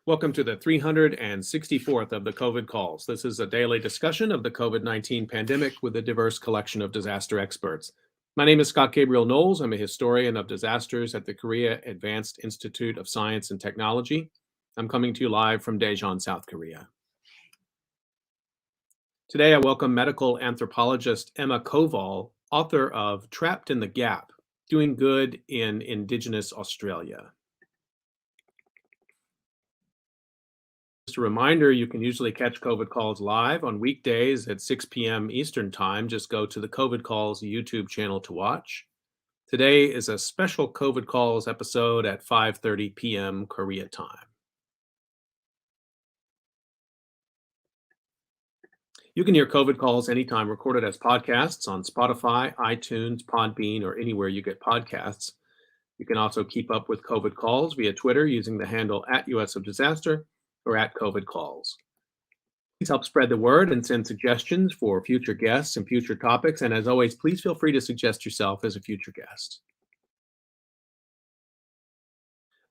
Welcome to the 364th of the COVID calls. This is a daily discussion of the COVID-19 pandemic with a diverse collection of disaster experts. My name is Scott Gabriel Knowles. I'm a historian of disasters at the Korea Advanced Institute of Science and Technology. I'm coming to you live from Daejeon, South Korea. Today, I welcome medical anthropologist Emma Koval, author of Trapped in the Gap, Doing Good in Indigenous Australia. Just a reminder, you can usually catch COVID Calls live on weekdays at 6 p.m. Eastern Time. Just go to the COVID Calls YouTube channel to watch. Today is a special COVID Calls episode at 5:30 p.m. Korea time. You can hear COVID Calls anytime, recorded as podcasts on Spotify, iTunes, Podbean, or anywhere you get podcasts. You can also keep up with COVID Calls via Twitter using the handle @US of Disaster or @COVID Calls. Please help spread the word and send suggestions for future guests and future topics. And as always, please feel free to suggest yourself as a future guest.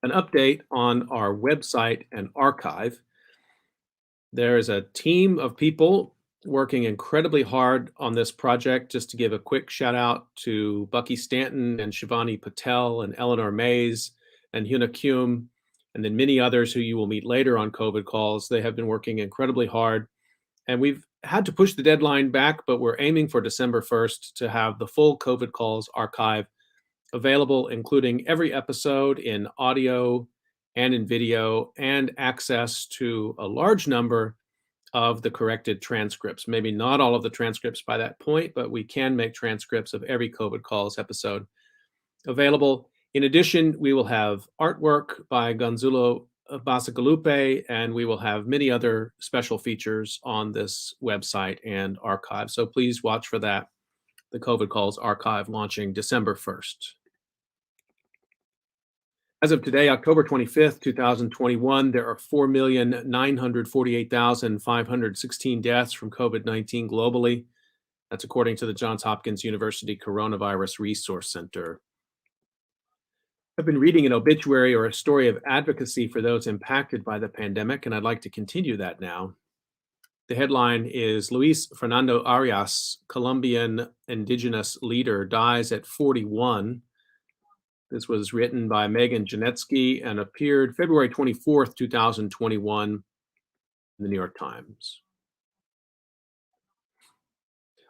An update on our website and archive. There is a team of people working incredibly hard on this project. Just to give a quick shout out to Bucky Stanton and Shivani Patel and Eleanor Mays and Hyuna Kyum, and then many others who you will meet later on COVID Calls. They have been working incredibly hard, and we've had to push the deadline back, but we're aiming for December 1st to have the full COVID Calls archive available, including every episode in audio and in video, and access to a large number of the corrected transcripts. Maybe not all of the transcripts by that point, but we can make transcripts of every COVID Calls episode available. In addition, we will have artwork by Gonzalo Basagalupe, and we will have many other special features on this website and archive. So please watch for that, the COVID Calls archive launching December 1st. As of today, October 25th, 2021, there are 4,948,516 deaths from COVID-19 globally. That's according to the Johns Hopkins University Coronavirus Resource Center. I've been reading an obituary or a story of advocacy for those impacted by the pandemic, and I'd like to continue that now. The headline is Luis Fernando Arias, Colombian indigenous leader, dies at 41. This was written by Megan Janetsky and appeared February 24th, 2021 in the New York Times.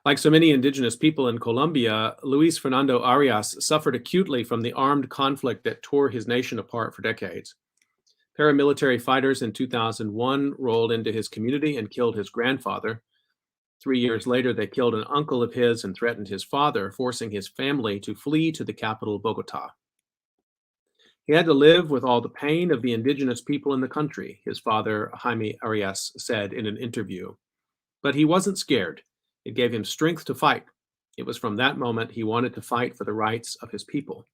Like so many indigenous people in Colombia, Luis Fernando Arias suffered acutely from the armed conflict that tore his nation apart for decades. Paramilitary fighters in 2001 rolled into his community and killed his grandfather. 3 years later, they killed an uncle of his and threatened his father, forcing his family to flee to the capital, Bogota. He had to live with all the pain of the indigenous people in the country, his father, Jaime Arias, said in an interview. But he wasn't scared. It gave him strength to fight. It was from that moment he wanted to fight for the rights of his people.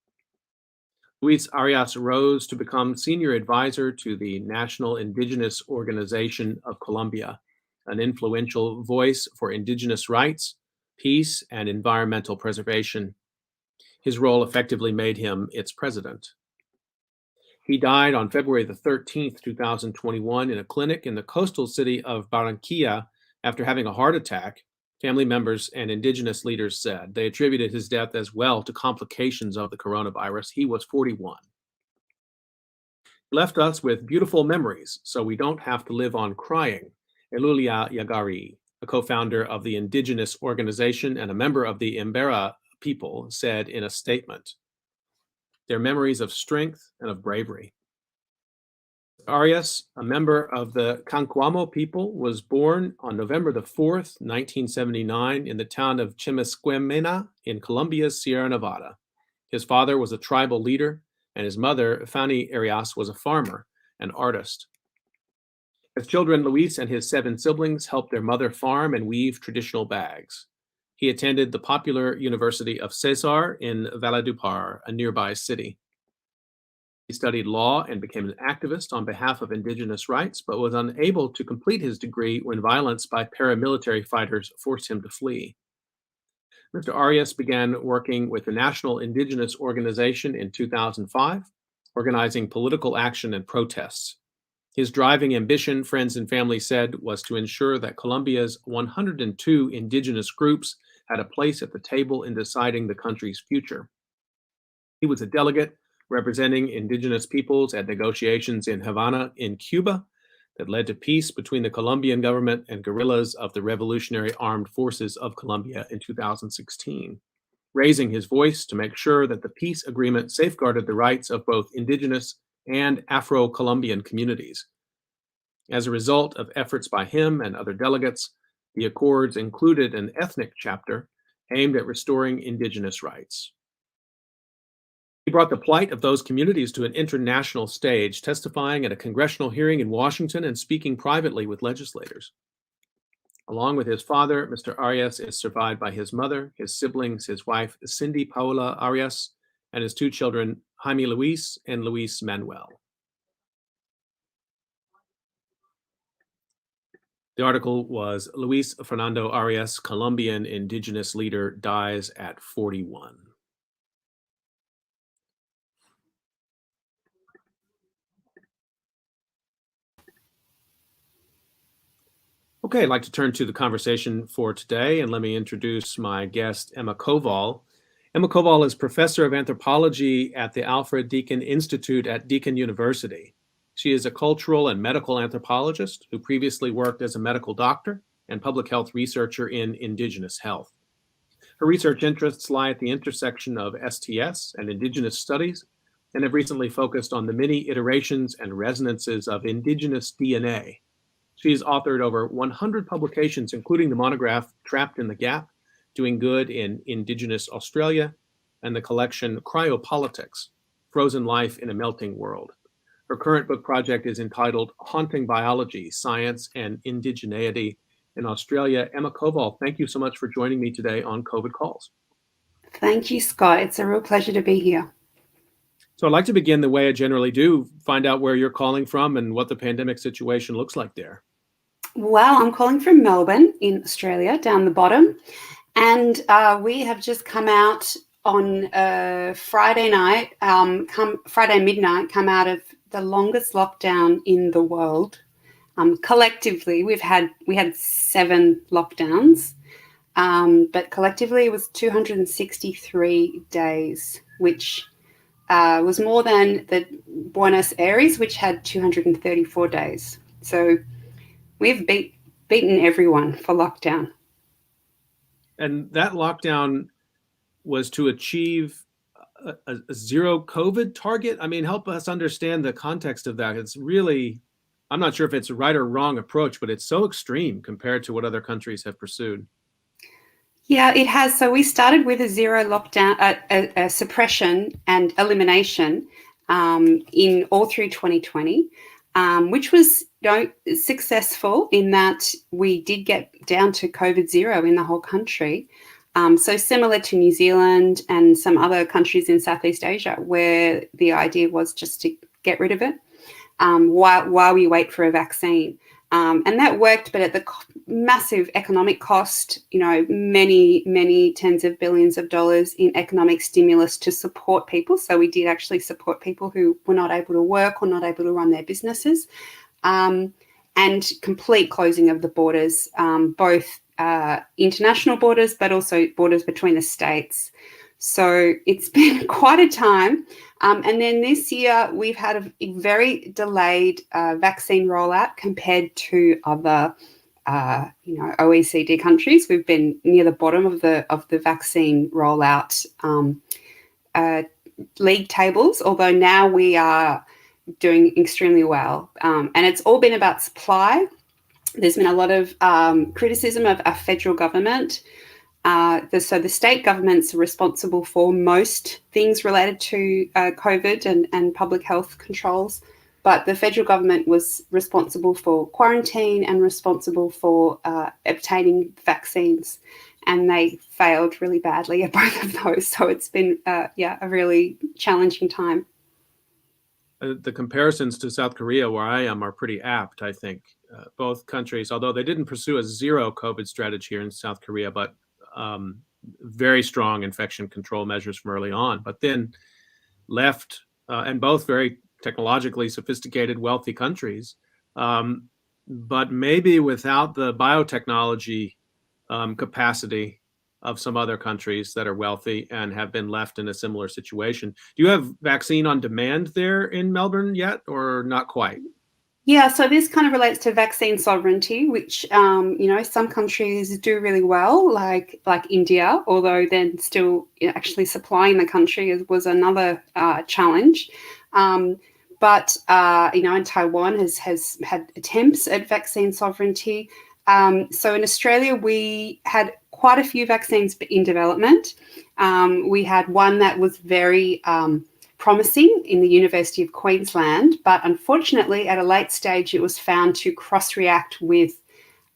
Luis Arias rose to become senior advisor to the National Indigenous Organization of Colombia, an influential voice for indigenous rights, peace, and environmental preservation. His role effectively made him its president. He died on February the 13th, 2021, in a clinic in the coastal city of Barranquilla after having a heart attack, family members and indigenous leaders said. They attributed his death as well to complications of the coronavirus. He was 41. He left us with beautiful memories, so we don't have to live on crying. Elulia Yagari, a co-founder of the indigenous organization and a member of the Embera people, said in a statement. They're memories of strength and of bravery. Arias, a member of the Cancuamo people, was born on November the 4th, 1979, in the town of Chimisquemena in Colombia's Sierra Nevada. His father was a tribal leader, and his mother, Fanny Arias, was a farmer and artist. As children, Luis and his 7 siblings helped their mother farm and weave traditional bags. He attended the popular University of Cesar in Valledupar, a nearby city. He studied law and became an activist on behalf of indigenous rights, but was unable to complete his degree when violence by paramilitary fighters forced him to flee. Mr. Arias began working with the National Indigenous Organization in 2005, organizing political action and protests. His driving ambition, friends and family said, was to ensure that Colombia's 102 indigenous groups had a place at the table in deciding the country's future. He was a delegate representing indigenous peoples at negotiations in Havana, in Cuba, that led to peace between the Colombian government and guerrillas of the Revolutionary Armed Forces of Colombia in 2016, raising his voice to make sure that the peace agreement safeguarded the rights of both indigenous and Afro-Colombian communities. As a result of efforts by him and other delegates, the accords included an ethnic chapter aimed at restoring indigenous rights. He brought the plight of those communities to an international stage, testifying at a congressional hearing in Washington and speaking privately with legislators. Along with his father, Mr. Arias is survived by his mother, his siblings, his wife, Cindy Paola Arias, and his two children, Jaime Luis and Luis Manuel. The article was Luis Fernando Arias, Colombian indigenous leader, dies at 41. Okay, I'd like to turn to the conversation for today, and let me introduce my guest, Emma Koval. Emma Koval is professor of anthropology at the Alfred Deakin Institute at Deakin University. She is a cultural and medical anthropologist who previously worked as a medical doctor and public health researcher in indigenous health. Her research interests lie at the intersection of STS and indigenous studies, and have recently focused on the many iterations and resonances of indigenous DNA. She's authored over 100 publications, including the monograph Trapped in the Gap, Doing Good in Indigenous Australia, and the collection Cryopolitics, Frozen Life in a Melting World. Her current book project is entitled Haunting Biology, Science and Indigeneity in Australia. Emma Koval, thank you so much for joining me today on COVID Calls. Thank you, Scott. It's a real pleasure to be here. So I'd like to begin the way I generally do, find out where you're calling from and what the pandemic situation looks like there. Well, I'm calling from Melbourne in Australia, down the bottom. And we have just come out on Friday night, Friday midnight, come out of the longest lockdown in the world. Collectively, we had 7 lockdowns, but collectively it was 263 days, which was more than the Buenos Aires, which had 234 days. So we've beaten everyone for lockdown. And that lockdown was to achieve a zero COVID target. I mean, help us understand the context of that. It's really, I'm not sure if it's a right or wrong approach, but it's so extreme compared to what other countries have pursued. Yeah, it has. So we started with a zero lockdown, a suppression and elimination in all through 2020, which was successful in that we did get down to COVID zero in the whole country. So similar to New Zealand and some other countries in Southeast Asia, where the idea was just to get rid of it while we wait for a vaccine. And that worked, but at the massive economic cost, many tens of billions of dollars in economic stimulus to support people. So we did actually support people who were not able to work or not able to run their businesses, and complete closing of the borders, both international borders, but also borders between the states. So it's been quite a time. And then this year we've had a very delayed vaccine rollout compared to other, OECD countries. We've been near the bottom of the vaccine rollout league tables, although now we are doing extremely well. And it's all been about supply. There's been a lot of criticism of our federal government. So the state governments are responsible for most things related to COVID and public health controls, but the federal government was responsible for quarantine and responsible for obtaining vaccines, and they failed really badly at both of those. So it's been, a really challenging time. The comparisons to South Korea, where I am, are pretty apt, I think. Both countries, although they didn't pursue a zero COVID strategy here in South Korea, but very strong infection control measures from early on, but then left, and both very technologically sophisticated, wealthy countries, but maybe without the biotechnology capacity of some other countries that are wealthy and have been left in a similar situation. Do you have vaccine on demand there in Melbourne yet, or not quite? Yeah, so this kind of relates to vaccine sovereignty, which some countries do really well, like India, although then still actually supplying the country was another challenge. But and Taiwan has had attempts at vaccine sovereignty. So in Australia, we had quite a few vaccines in development. We had one that was very promising in the University of Queensland, but unfortunately at a late stage it was found to cross-react with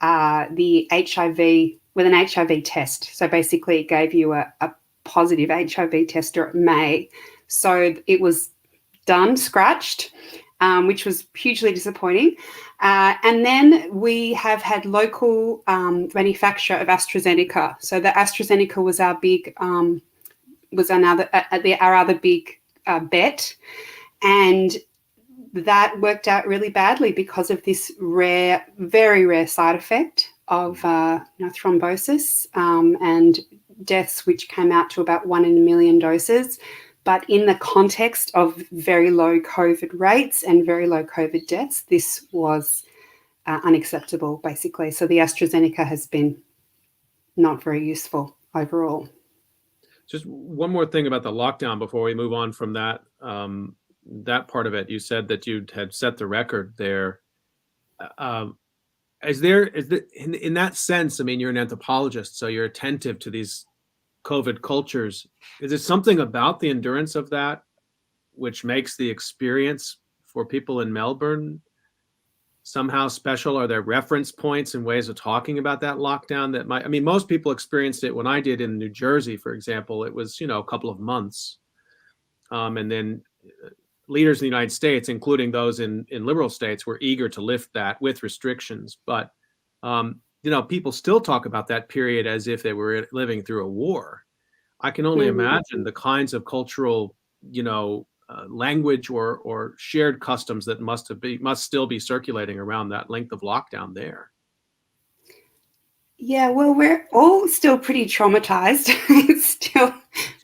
the HIV, with an HIV test. So basically it gave you a positive HIV test, or it may. So it was done, scratched, which was hugely disappointing. And then we have had local manufacture of AstraZeneca. So the AstraZeneca was our big, our other big bet, and that worked out really badly because of this rare, very rare side effect of thrombosis and deaths, which came out to about 1 in a million doses. But in the context of very low COVID rates and very low COVID deaths, this was unacceptable, basically. So the AstraZeneca has been not very useful overall. Just one more thing about the lockdown before we move on from that that part of it. You said that you had set the record there. Is there in that sense? I mean, you're an anthropologist, so you're attentive to these COVID cultures. Is there something about the endurance of that which makes the experience for people in Melbourne somehow special? Are there reference points and ways of talking about that lockdown that might, I mean, most people experienced it when I did in New Jersey, for example. It was, a couple of months. And then leaders in the United States, including those in liberal states, were eager to lift that with restrictions. But, people still talk about that period as if they were living through a war. I can only imagine the kinds of cultural, language or shared customs that must still be circulating around that length of lockdown there. Yeah, well, we're all still pretty traumatized. It's still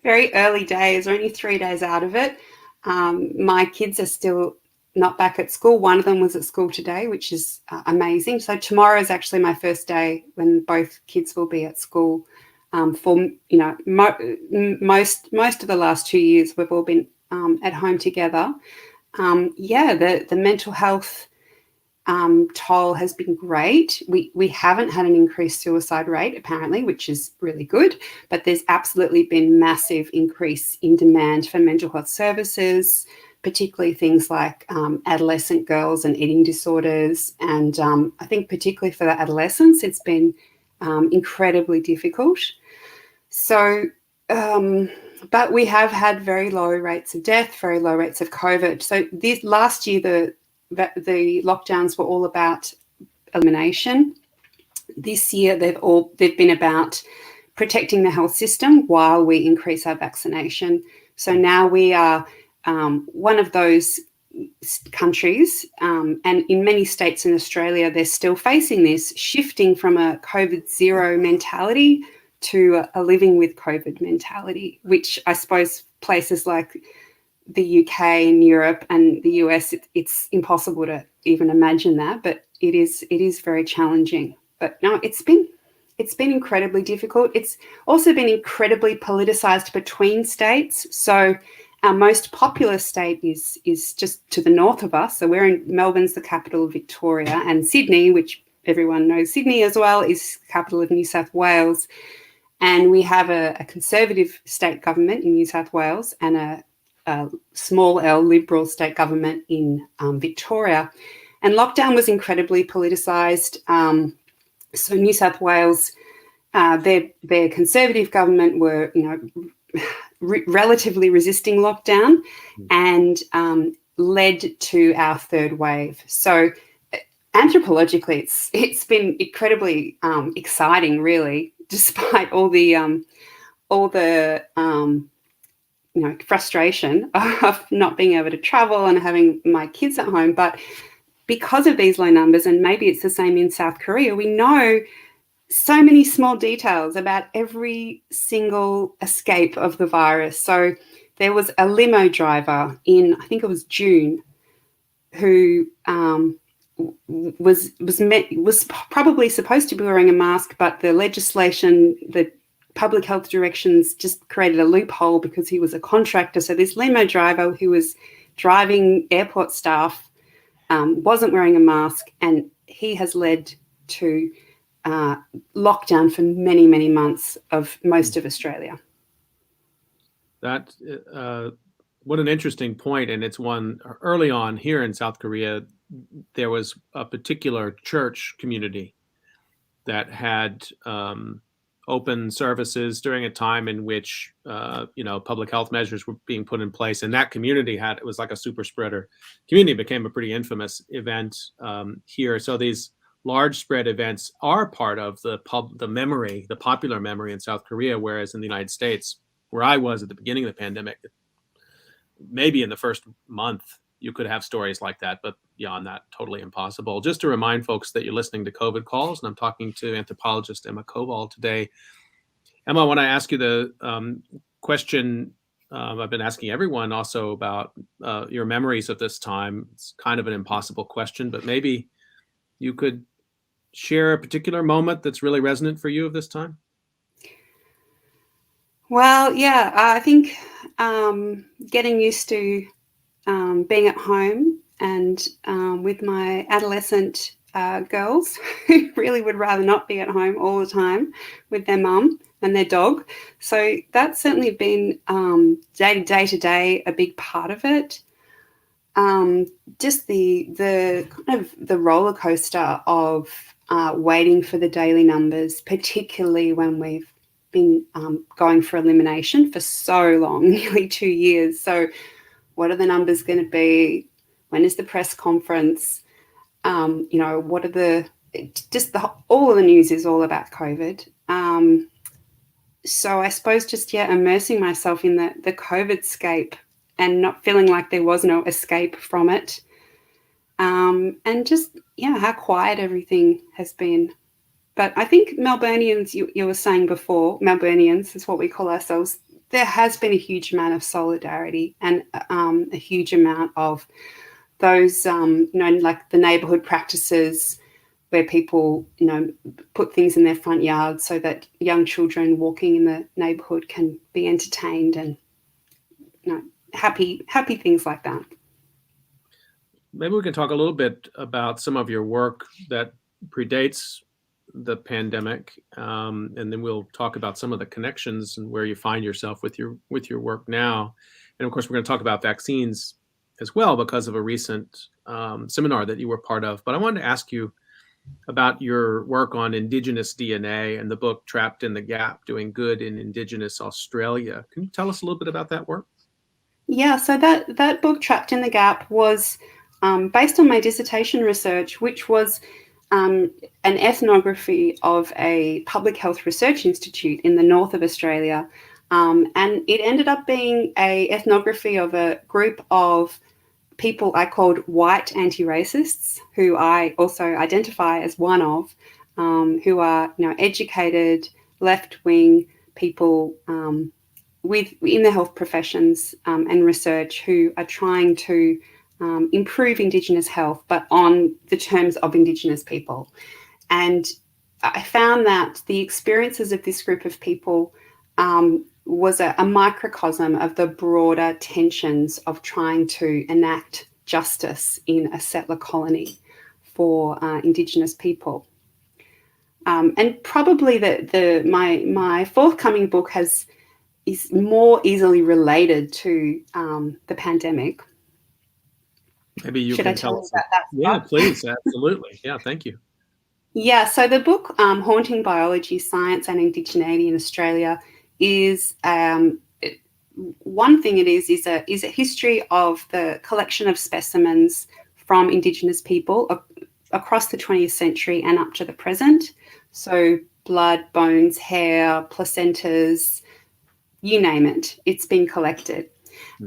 very early days, only 3 days out of it. My kids are still not back at school. One of them was at school today, which is amazing. So tomorrow is actually my first day when both kids will be at school. For most of the last 2 years, we've all been at home together. The mental health toll has been great. We haven't had an increased suicide rate, apparently, which is really good, but there's absolutely been massive increase in demand for mental health services, particularly things like adolescent girls and eating disorders. And I think particularly for the adolescents, it's been incredibly difficult. So, but we have had very low rates of death, very low rates of COVID. So this last year, the lockdowns were all about elimination. This year, they've been about protecting the health system while we increase our vaccination. So now we are one of those countries, and in many states in Australia, they're still facing this, shifting from a COVID zero mentality to a living with COVID mentality, which I suppose places like the UK and Europe and the US, it's impossible to even imagine that, but it is very challenging. But no, it's been incredibly difficult. It's also been incredibly politicized between states. So our most populous state is just to the north of us. So Melbourne's the capital of Victoria, and Sydney, which everyone knows Sydney as well, is capital of New South Wales. And we have a conservative state government in New South Wales and a small L Liberal state government in Victoria. And lockdown was incredibly politicised. So New South Wales, their conservative government were, relatively resisting lockdown and led to our third wave. So anthropologically, it's been incredibly exciting, really, despite all the frustration of not being able to travel and having my kids at home. But because of these low numbers, and maybe it's the same in South Korea, we know so many small details about every single escape of the virus. So there was a limo driver in, I think it was June, who was probably supposed to be wearing a mask, but the legislation, the public health directions just created a loophole because he was a contractor. So this limo driver who was driving airport staff wasn't wearing a mask, and he has led to lockdown for many, many months of most of Australia. That what an interesting point, and it's one early on here in South Korea. There was a particular church community that had open services during a time in which public health measures were being put in place, and that community it was like a super spreader community. It became a pretty infamous event here. So these large spread events are part of the popular memory in South Korea, whereas in the United States, where I was at the beginning of the pandemic, maybe in the first month you could have stories like that, but beyond that, totally impossible. Just to remind folks that you're listening to COVID Calls, and I'm talking to anthropologist Emma Koval today. Emma, I want to ask you the question I've been asking everyone also about your memories of this time. It's kind of an impossible question, but maybe you could share a particular moment that's really resonant for you of this time. Well, yeah, I think getting used to being at home and with my adolescent girls who really would rather not be at home all the time with their mum and their dog. So that's certainly been day to day a big part of it. Just the kind of the roller coaster of waiting for the daily numbers, particularly when we've been going for elimination for so long, nearly 2 years. So what are the numbers going to be? When is the press conference? What are all of the news is all about COVID. So I suppose just, immersing myself in the COVID-scape and not feeling like there was no escape from it. And just, how quiet everything has been. But I think Melburnians, you were saying before, Melburnians is what we call ourselves, there has been a huge amount of solidarity and a huge amount of those, like the neighbourhood practices where people, put things in their front yard so that young children walking in the neighbourhood can be entertained and, happy things like that. Maybe we can talk a little bit about some of your work that predates the pandemic, and then we'll talk about some of the connections and where you find yourself with your work now. And of course, we're going to talk about vaccines as well because of a recent seminar that you were part of. But I wanted to ask you about your work on Indigenous DNA and the book Trapped in the Gap, Doing Good in Indigenous Australia. Can you tell us a little bit about that work? Yeah, so that book, Trapped in the Gap, was based on my dissertation research, which was an ethnography of a public health research institute in the north of Australia. And it ended up being an ethnography of a group of people I called white anti-racists, who I also identify as one of, who are educated, left-wing people in the health professions and research who are trying to improve Indigenous health, but on the terms of Indigenous people. And I found that the experiences of this group of people was a microcosm of the broader tensions of trying to enact justice in a settler colony for Indigenous people. And probably my forthcoming book is more easily related to the pandemic. Maybe you Should can I tell us. about that? Yeah, please. Absolutely. Yeah, thank you. Yeah, so the book Haunting Biology, Science and Indigeneity in Australia is one thing. It is a history of the collection of specimens from Indigenous people across the 20th century and up to the present. So blood, bones, hair, placentas, you name it, it's been collected.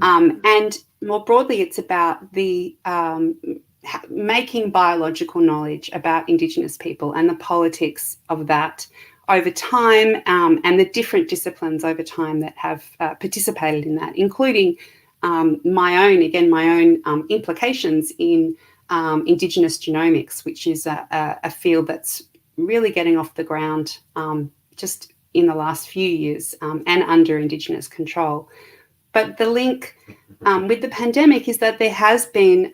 And more broadly, it's about the making biological knowledge about Indigenous people and the politics of that over time, and the different disciplines over time that have participated in that, including my own implications in Indigenous genomics, which is a field that's really getting off the ground just in the last few years, and under Indigenous control. But the link with the pandemic is that there has been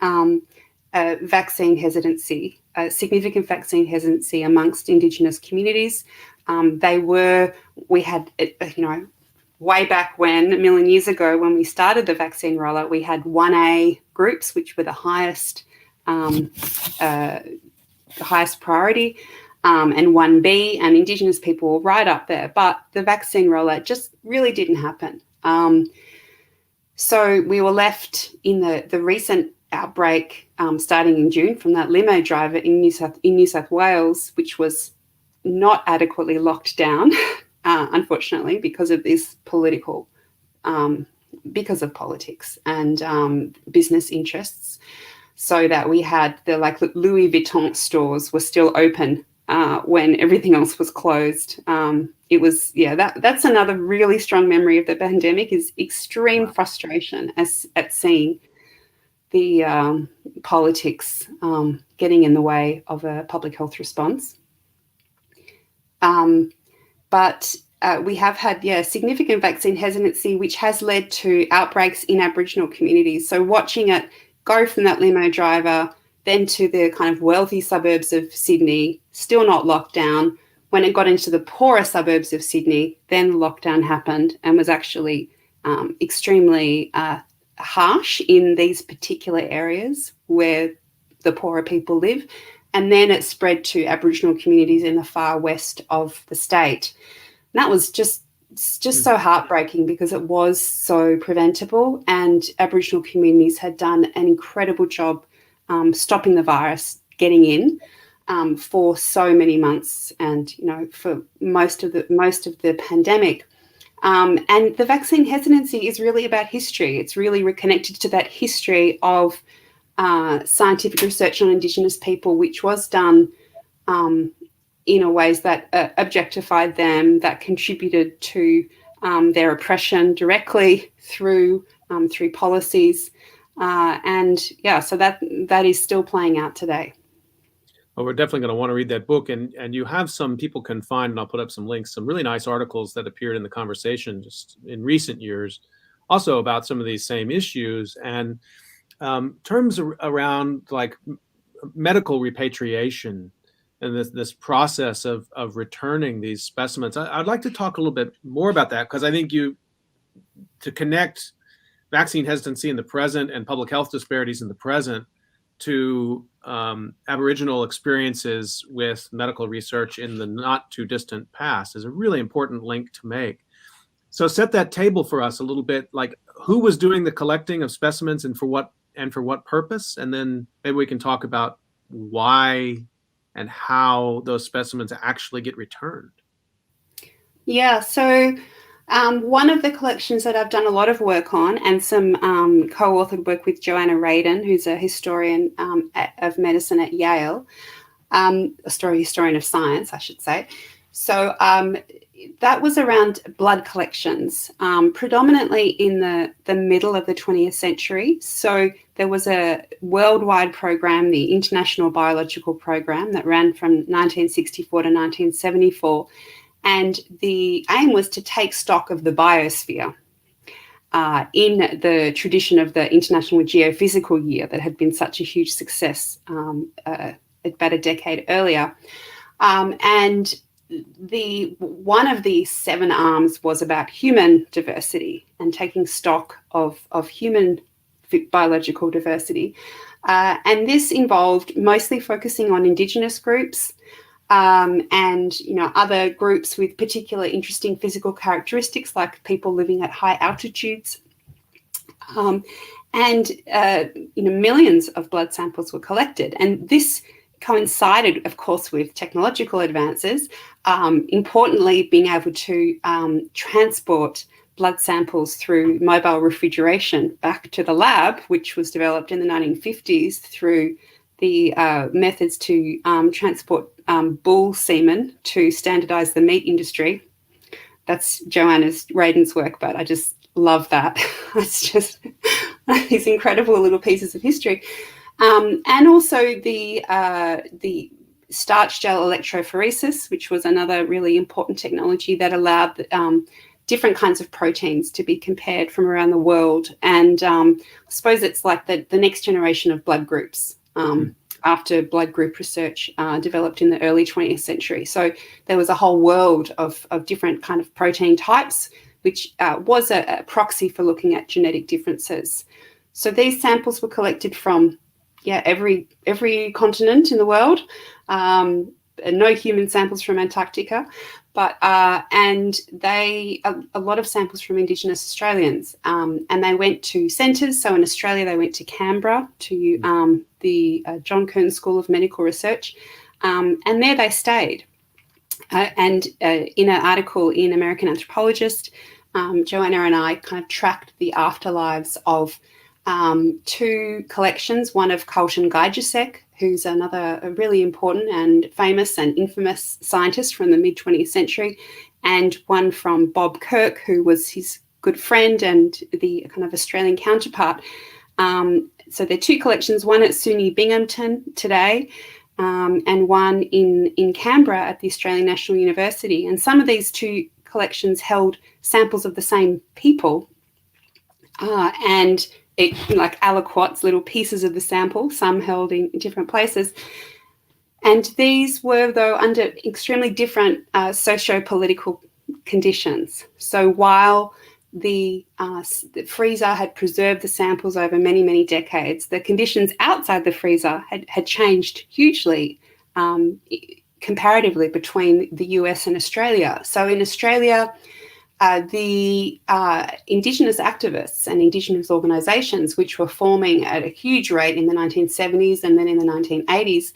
vaccine hesitancy, significant vaccine hesitancy amongst Indigenous communities. We had, way back when, a million years ago, when we started the vaccine rollout, we had 1A groups, which were the highest priority, and 1B, and Indigenous people were right up there. But the vaccine rollout just really didn't happen. So we were left in the recent outbreak starting in June from that limo driver in New South Wales, which was not adequately locked down, unfortunately, because of this because of politics and business interests. So that we had the Louis Vuitton stores were still open when everything else was closed. It was, that's another really strong memory of the pandemic, is extreme frustration at seeing the politics getting in the way of a public health response. But we have had, significant vaccine hesitancy, which has led to outbreaks in Aboriginal communities. So watching it go from that limo driver then to the kind of wealthy suburbs of Sydney, still not locked down. When it got into the poorer suburbs of Sydney, then lockdown happened and was actually extremely harsh in these particular areas where the poorer people live. And then it spread to Aboriginal communities in the far west of the state. And that was just so heartbreaking, because it was so preventable, and Aboriginal communities had done an incredible job stopping the virus getting in for so many months, and for most of the pandemic. And the vaccine hesitancy is really about history. It's really reconnected to that history of scientific research on Indigenous people, which was done in ways that objectified them, that contributed to their oppression directly through policies. So that is still playing out today. Well, we're definitely going to want to read that book, and you have some, people can find, and I'll put up some links, some really nice articles that appeared in the conversation just in recent years, also about some of these same issues, and terms around like medical repatriation and this process of returning these specimens. I'd like to talk a little bit more about that, because I think to connect vaccine hesitancy in the present and public health disparities in the present to Aboriginal experiences with medical research in the not too distant past is a really important link to make. So set that table for us a little bit, like who was doing the collecting of specimens and for what purpose, and then maybe we can talk about why and how those specimens actually get returned. Yeah, so one of the collections that I've done a lot of work on, and some co-authored work with Joanna Radin, who's a historian of medicine at Yale, a historian of science, I should say. So that was around blood collections, predominantly in the middle of the 20th century. So there was a worldwide program, the International Biological Program, that ran from 1964 to 1974. And the aim was to take stock of the biosphere in the tradition of the International Geophysical Year that had been such a huge success about a decade earlier. And one of the 7 arms was about human diversity and taking stock of human biological diversity. And this involved mostly focusing on Indigenous groups, and other groups with particular interesting physical characteristics, like people living at high altitudes. Millions of blood samples were collected, and this coincided, of course, with technological advances. Importantly, being able to transport blood samples through mobile refrigeration back to the lab, which was developed in the 1950s through methods to transport bull semen to standardize the meat industry. That's Joanna Radin's work, but I just love that. It's just these incredible little pieces of history. And also the starch gel electrophoresis, which was another really important technology that allowed different kinds of proteins to be compared from around the world. And I suppose it's like the next generation of blood groups after blood group research developed in the early 20th century. So there was a whole world of different kind of protein types, which was a proxy for looking at genetic differences. So these samples were collected from every continent in the world. No human samples from Antarctica, but and a lot of samples from Indigenous Australians, and they went to centres. So in Australia, they went to Canberra to the John Kearns School of Medical Research, and there they stayed. And in an article in American Anthropologist, Joanna and I kind of tracked the afterlives of two collections, one of Carlton Gajdusek, who's a really important and famous and infamous scientist from the mid-20th century, and one from Bob Kirk, who was his good friend and the kind of Australian counterpart. So there are two collections, one at SUNY Binghamton today, and one in Canberra at the Australian National University. And some of these two collections held samples of the same people, and like aliquots, little pieces of the sample, some held in different places. And these were, though, under extremely different socio-political conditions. So while the freezer had preserved the samples over many, many decades, the conditions outside the freezer had changed hugely comparatively between the US and Australia. So in Australia, the Indigenous activists and Indigenous organisations, which were forming at a huge rate in the 1970s and then in the 1980s,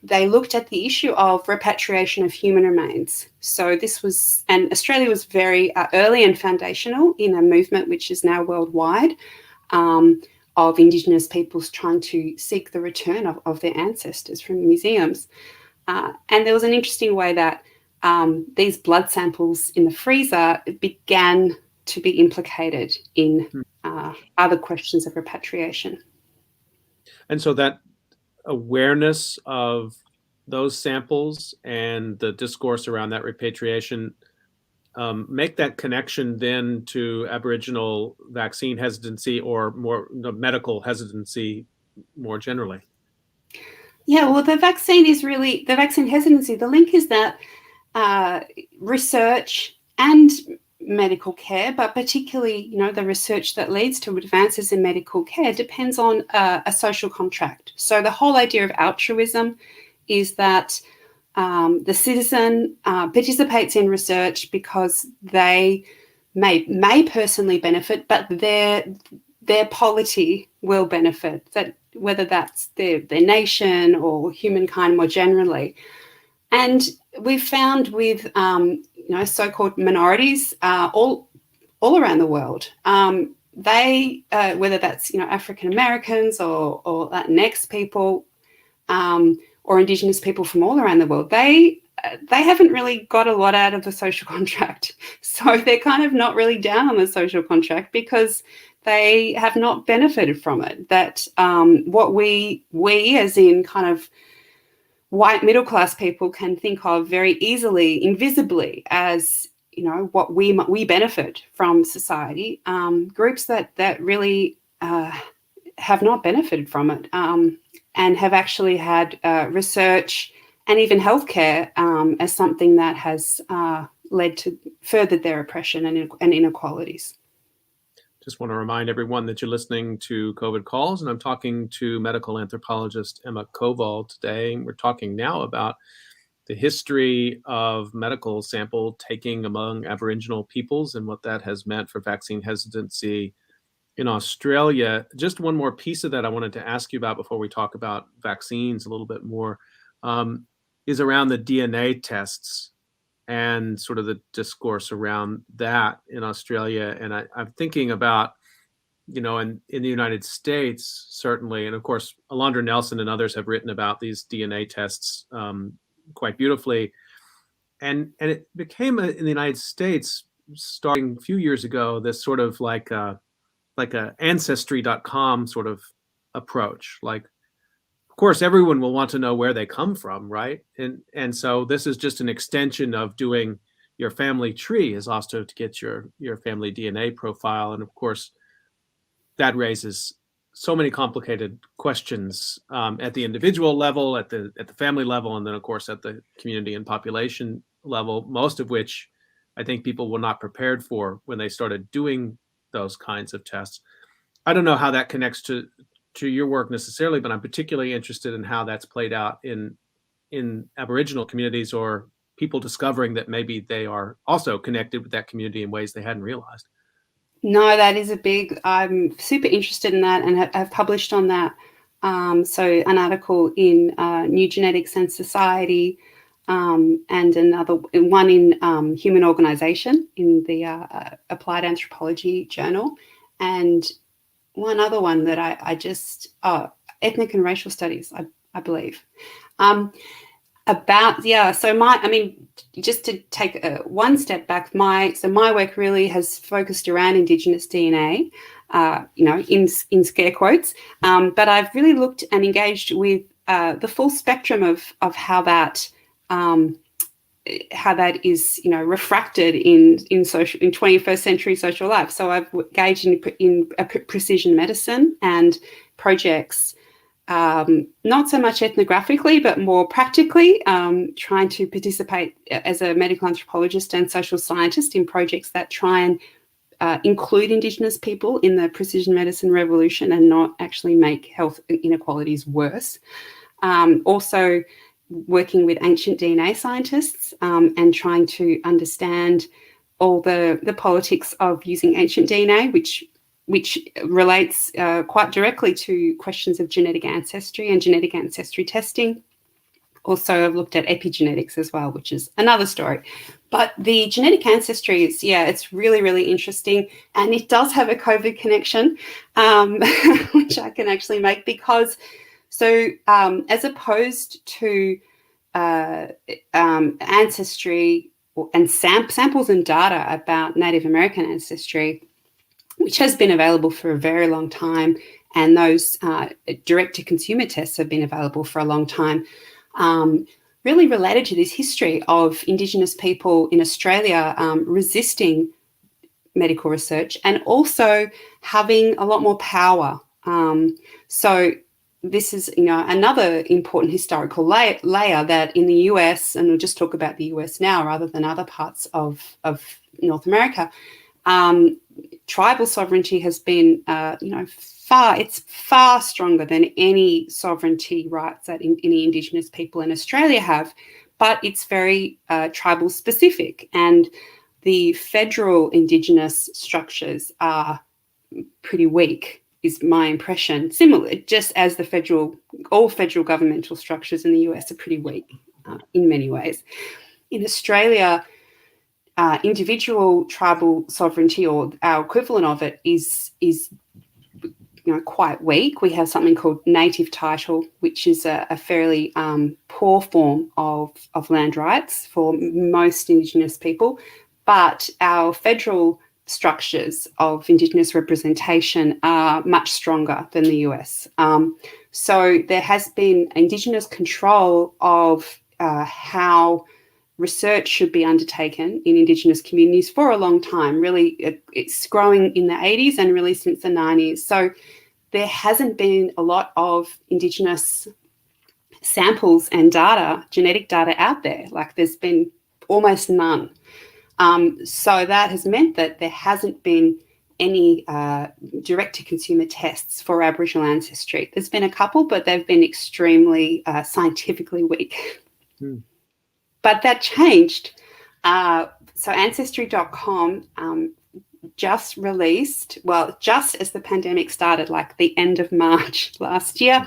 they looked at the issue of repatriation of human remains. So this was, and Australia was very early and foundational in a movement which is now worldwide, of Indigenous peoples trying to seek the return of their ancestors from museums. And there was an interesting way that these blood samples in the freezer began to be implicated in other questions of repatriation. And so that awareness of those samples and the discourse around that repatriation make that connection then to Aboriginal vaccine hesitancy or more medical hesitancy more generally. Yeah, well, the vaccine hesitancy. The link is that research and medical care, but particularly, the research that leads to advances in medical care depends on a social contract. So the whole idea of altruism is that the citizen participates in research because they may personally benefit, but their polity will benefit, that whether that's their nation or humankind more generally. And we've found with so-called minorities all around the world, they whether that's African Americans or Latinx people or Indigenous people from all around the world, they haven't really got a lot out of the social contract. So they're kind of not really down on the social contract because they have not benefited from it. That what we as in kind of white middle class people can think of very easily, invisibly, as what we benefit from society. Groups that really have not benefited from it and have actually had research and even healthcare as something that has led to furthered their oppression and inequalities. Just want to remind everyone that you're listening to COVID Calls, and I'm talking to medical anthropologist Emma Koval today. We're talking now about the history of medical sample taking among Aboriginal peoples and what that has meant for vaccine hesitancy in Australia. Just one more piece of that I wanted to ask you about before we talk about vaccines a little bit more is around the DNA tests and sort of the discourse around that in Australia. And I'm thinking about in the United States, certainly, and of course, Alondra Nelson and others have written about these DNA tests quite beautifully. And it became in the United States, starting a few years ago, this sort of like a ancestry.com sort of approach. Like, of course, everyone will want to know where they come from, right? And so this is just an extension of doing your family tree, is also to get your family DNA profile. And of course, that raises so many complicated questions at the individual level, at the family level, and then of course at the community and population level, most of which I think people were not prepared for when they started doing those kinds of tests. I don't know how that connects to your work necessarily, but I'm particularly interested in how that's played out in Aboriginal communities, or people discovering that maybe they are also connected with that community in ways they hadn't realized. No, that is a big, I'm super interested in that and have published on that. So an article in New Genetics and Society, and another one in Human Organization in the Applied Anthropology Journal, and one other one that I just, Ethnic and Racial Studies, I believe. So just to take one step back, my work really has focused around Indigenous DNA, in scare quotes, but I've really looked and engaged with the full spectrum of how that is, refracted in 21st century social life. So I've engaged in precision medicine and projects, not so much ethnographically, but more practically, trying to participate as a medical anthropologist and social scientist in projects that try and include Indigenous people in the precision medicine revolution and not actually make health inequalities worse. Also working with ancient DNA scientists and trying to understand all the politics of using ancient DNA, which relates quite directly to questions of genetic ancestry and genetic ancestry testing. Also, I've looked at epigenetics as well, which is another story. But the genetic ancestry is, it's really, really interesting. And it does have a COVID connection, which I can actually make because, as opposed to ancestry and samples and data about Native American ancestry, which has been available for a very long time, and those direct-to-consumer tests have been available for a long time, really related to this history of Indigenous people in Australia resisting medical research and also having a lot more power. So this is, another important historical layer that in the US, and we'll just talk about the US now rather than other parts of North America, tribal sovereignty has been, it's far stronger than any sovereignty rights that any Indigenous people in Australia have, but it's very tribal specific. And the federal Indigenous structures are pretty weak, is my impression. Similar, just as all federal governmental structures in the US are pretty weak in many ways. In Australia, individual tribal sovereignty, or our equivalent of it, is quite weak. We have something called native title, which is a fairly poor form of land rights for most Indigenous people. But our federal structures of Indigenous representation are much stronger than the US. So there has been Indigenous control of how research should be undertaken in Indigenous communities for a long time. Really, it's growing in the 80s and really since the 90s. So there hasn't been a lot of Indigenous samples and data, genetic data out there. Like there's been almost none. So that has meant that there hasn't been any direct-to-consumer tests for Aboriginal ancestry. There's been a couple, but they've been extremely scientifically weak. Mm. But that changed. So Ancestry.com just released, just as the pandemic started, like the end of March last year,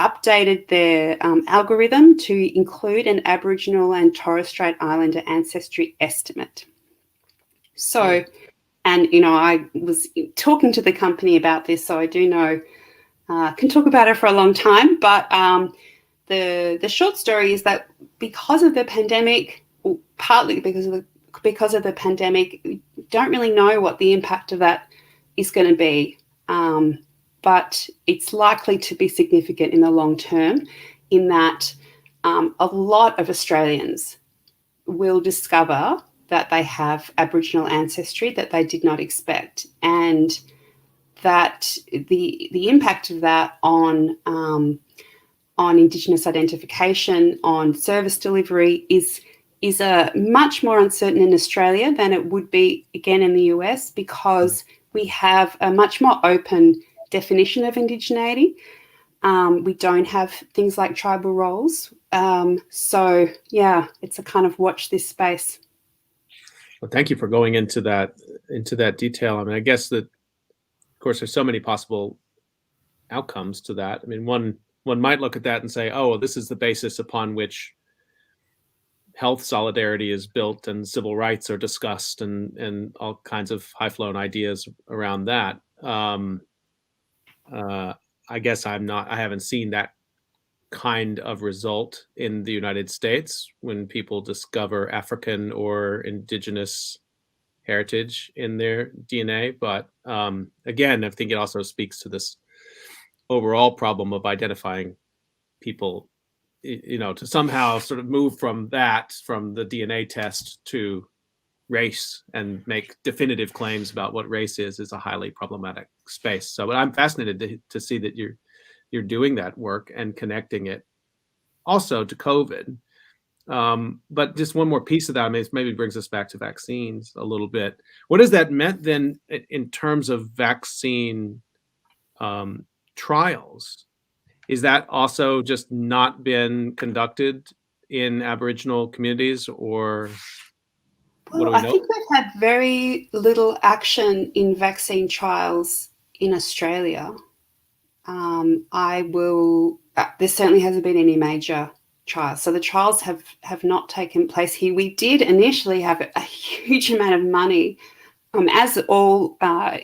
updated their algorithm to include an Aboriginal and Torres Strait Islander ancestry estimate. So And, I was talking to the company about this, so I do know, can talk about it for a long time. But the short story is that because of the pandemic, or partly because of the pandemic, we don't really know what the impact of that is going to be. But it's likely to be significant in the long term, in that a lot of Australians will discover that they have Aboriginal ancestry that they did not expect, and that the impact of that on Indigenous identification, on service delivery is much more uncertain in Australia than it would be, again, in the US, because we have a much more open definition of indigeneity. We don't have things like tribal roles. So, yeah, it's a kind of watch this space. Well, thank you for going into that detail. I mean, I guess that, of course, there's so many possible outcomes to that. I mean, one might look at that and say, oh, well, this is the basis upon which health solidarity is built and civil rights are discussed, and all kinds of high-flown ideas around that. I guess I haven't seen that kind of result in the United States when people discover African or Indigenous heritage in their DNA. But again, I think it also speaks to this overall problem of identifying people, to somehow sort of move from the DNA test to race and make definitive claims about what race is a highly problematic space. So I'm fascinated to see that you're doing that work and connecting it also to COVID. But just one more piece of that, I mean, maybe brings us back to vaccines a little bit. What has that meant then in terms of vaccine trials? Is that also just not been conducted in Aboriginal communities, or what do we know? I think we've had very little action in vaccine trials in Australia. There certainly hasn't been any major trials. So the trials have not taken place here. We did initially have a huge amount of money, as all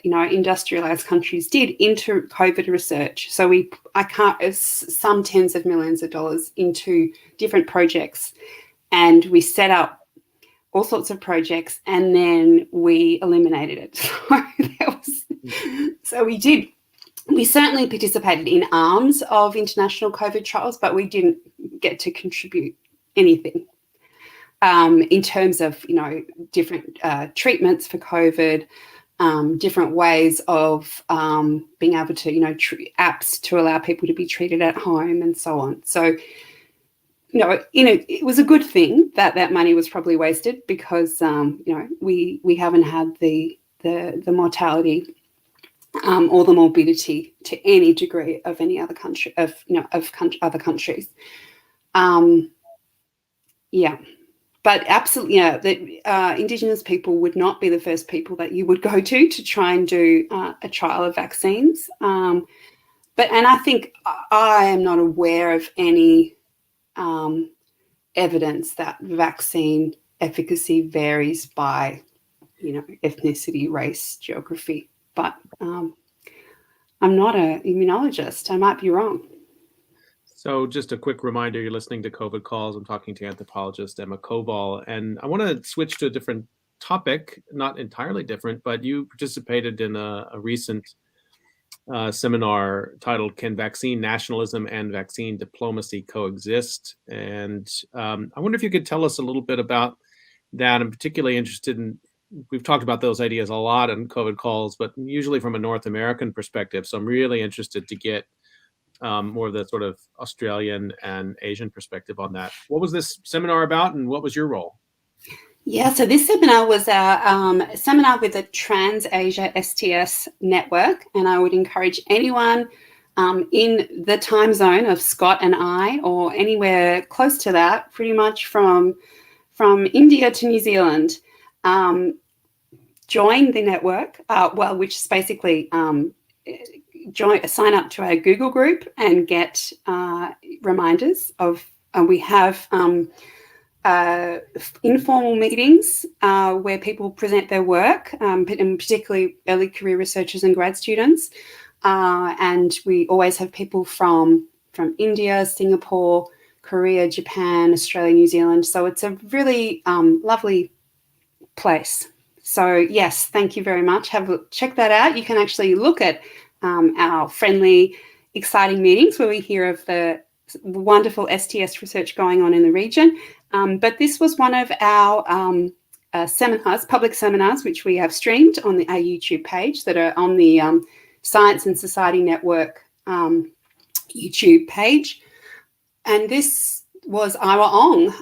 industrialized countries did, into COVID research. So some tens of millions of dollars into different projects, and we set up all sorts of projects, and then we eliminated it. So we certainly participated in arms of international COVID trials, but we didn't get to contribute anything in terms of, different treatments for COVID, different ways of being able to, apps to allow people to be treated at home and so on. So, it was a good thing that money was probably wasted, because, we haven't had the mortality or the morbidity to any degree of any other country, other countries. Yeah. But absolutely, Indigenous people would not be the first people that you would go to try and do a trial of vaccines. And I think I am not aware of any evidence that vaccine efficacy varies by, ethnicity, race, geography. But I'm not an immunologist. I might be wrong. So just a quick reminder, you're listening to COVID Calls. I'm talking to anthropologist Emma Koval, and I want to switch to a different topic, not entirely different, but you participated in a recent seminar titled "Can Vaccine Nationalism and Vaccine Diplomacy Coexist?" And I wonder if you could tell us a little bit about that. I'm particularly interested in, we've talked about those ideas a lot in COVID Calls, but usually from a North American perspective. So I'm really interested to get more of the sort of Australian and Asian perspective on that. What was this seminar about, and what was your role? Yeah, so this seminar was a seminar with the Trans-Asia STS network, and I would encourage anyone in the time zone of Scott and I, or anywhere close to that, pretty much from India to New Zealand, join the network, which is basically sign up to our Google group and get reminders of, we have informal meetings where people present their work, and particularly early career researchers and grad students. And we always have people from India, Singapore, Korea, Japan, Australia, New Zealand. So it's a really lovely place. So yes, thank you very much. Check that out. You can actually look at our friendly, exciting meetings where we hear of the wonderful STS research going on in the region. But this was one of our seminars, public seminars, which we have streamed on our YouTube page that are on the Science and Society Network YouTube page. And this was Awa Ong,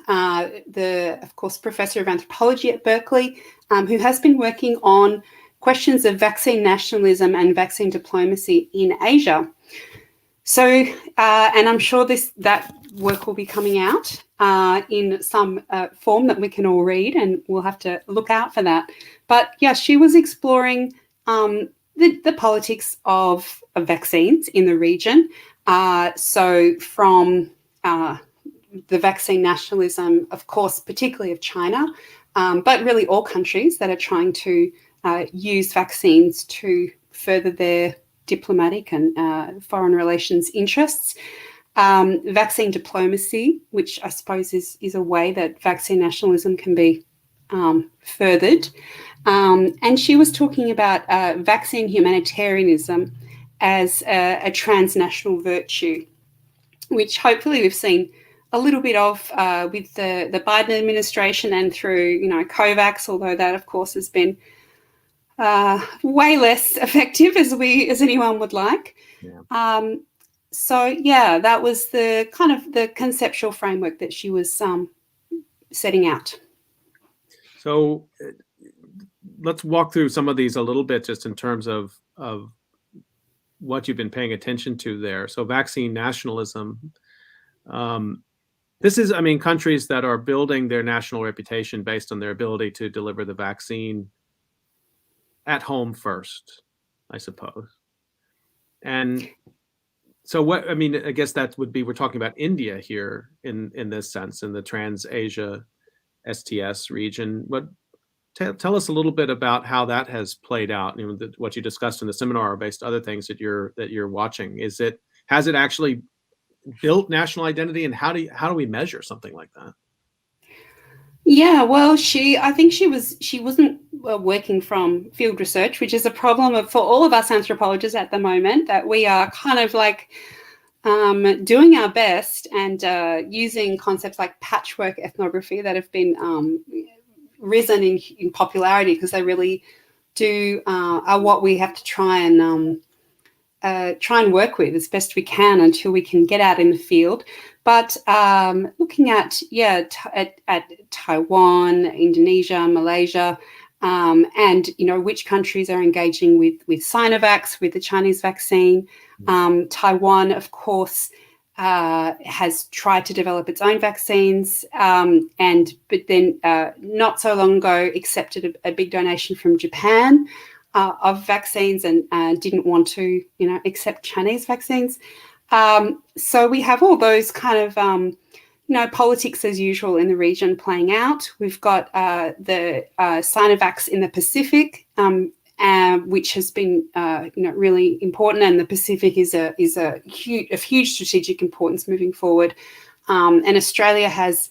of course, professor of anthropology at Berkeley, who has been working on questions of vaccine nationalism and vaccine diplomacy in Asia. So, and I'm sure that work will be coming out in some form that we can all read, and we'll have to look out for that. But yeah, she was exploring the politics of vaccines in the region. So from the vaccine nationalism, of course, particularly of China, but really all countries that are trying to use vaccines to further their diplomatic and foreign relations interests. Vaccine diplomacy, which I suppose is a way that vaccine nationalism can be furthered. And she was talking about vaccine humanitarianism as a transnational virtue, which hopefully we've seen a little bit of with the Biden administration and through, COVAX, although that, of course, has been way less effective as anyone would like. Yeah. So yeah, that was the kind of the conceptual framework that she was setting out. So let's walk through some of these a little bit, just in terms of what you've been paying attention to there. So vaccine nationalism. This is, countries that are building their national reputation based on their ability to deliver the vaccine at home first, I suppose. And so I guess that would be, we're talking about India here in this sense, in the Trans-Asia STS region. Tell us a little bit about how that has played out. What you discussed in the seminar, based other things that you're watching. Has it actually built national identity, and how do we measure something like that? Yeah, well, I think she wasn't working from field research, which is a problem for all of us anthropologists at the moment, that we are kind of like doing our best and using concepts like patchwork ethnography that have been risen in popularity, because they really are what we have to try and work with as best we can until we can get out in the field. But looking at Taiwan, Indonesia, Malaysia, and which countries are engaging with Sinovac, with the Chinese vaccine. Taiwan, of course, has tried to develop its own vaccines, but then not so long ago accepted a big donation from Japan of vaccines, and didn't want to accept Chinese vaccines. So we have all those kind of politics as usual in the region playing out. We've got the Sinovac in the Pacific, which has been really important, and the Pacific is of huge strategic importance moving forward. And Australia has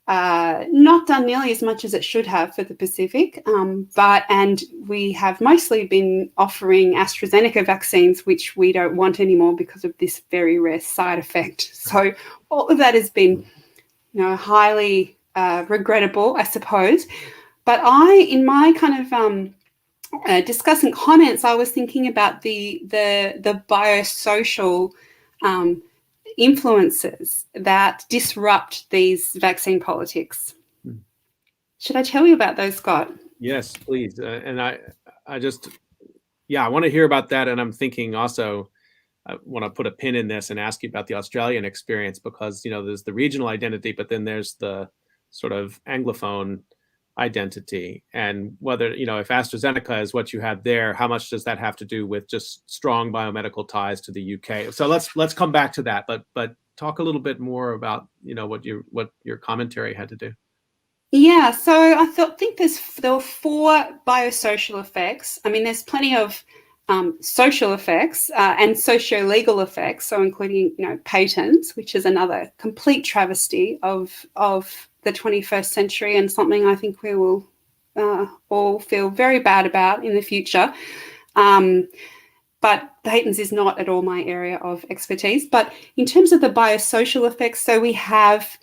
not done nearly as much as it should have for the Pacific, and we have mostly been offering AstraZeneca vaccines, which we don't want anymore because of this very rare side effect. So all of that has been, highly regrettable, I suppose. But in my kind of discussing comments, I was thinking about the biosocial influences that disrupt these vaccine politics. Should I tell you about those, Scott? Yes, please. And I want to hear about that. And I'm thinking also, I want to put a pin in this and ask you about the Australian experience, because, there's the regional identity, but then there's the sort of Anglophone identity, and whether, if AstraZeneca is what you had there, how much does that have to do with just strong biomedical ties to the UK? So let's come back to that, but talk a little bit more about, what your commentary had to do. Yeah, so I think there were 4 biosocial effects. I mean, there's plenty of social effects and socio-legal effects, so including patents, which is another complete travesty of the 21st century, and something I think we will all feel very bad about in the future. But patents is not at all my area of expertise. But in terms of the biosocial effects, so we have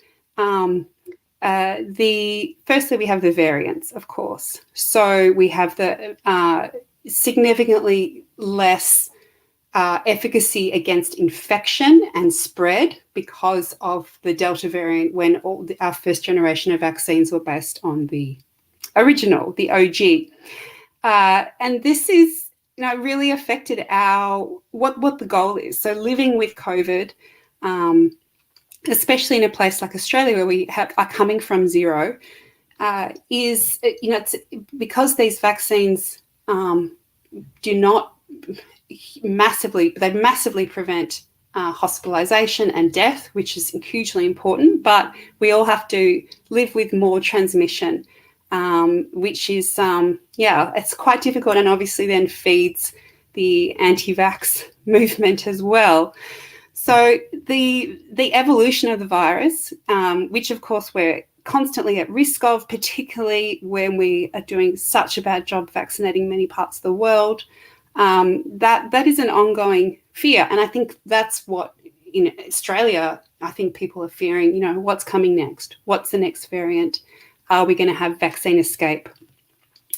firstly, we have the variants, of course. So we have the significantly less efficacy against infection and spread because of the Delta variant, when our first generation of vaccines were based on the original, the OG. And this is really affected what the goal is. So living with COVID, especially in a place like Australia where we are coming from zero, is it's because these vaccines do not massively prevent hospitalisation and death, which is hugely important. But we all have to live with more transmission, which is it's quite difficult, and obviously then feeds the anti-vax movement as well. So the evolution of the virus, which of course we're constantly at risk of, particularly when we are doing such a bad job vaccinating many parts of the world, that is an ongoing fear. And I think that's what in Australia, I think people are fearing, what's coming next? What's the next variant? Are we going to have vaccine escape?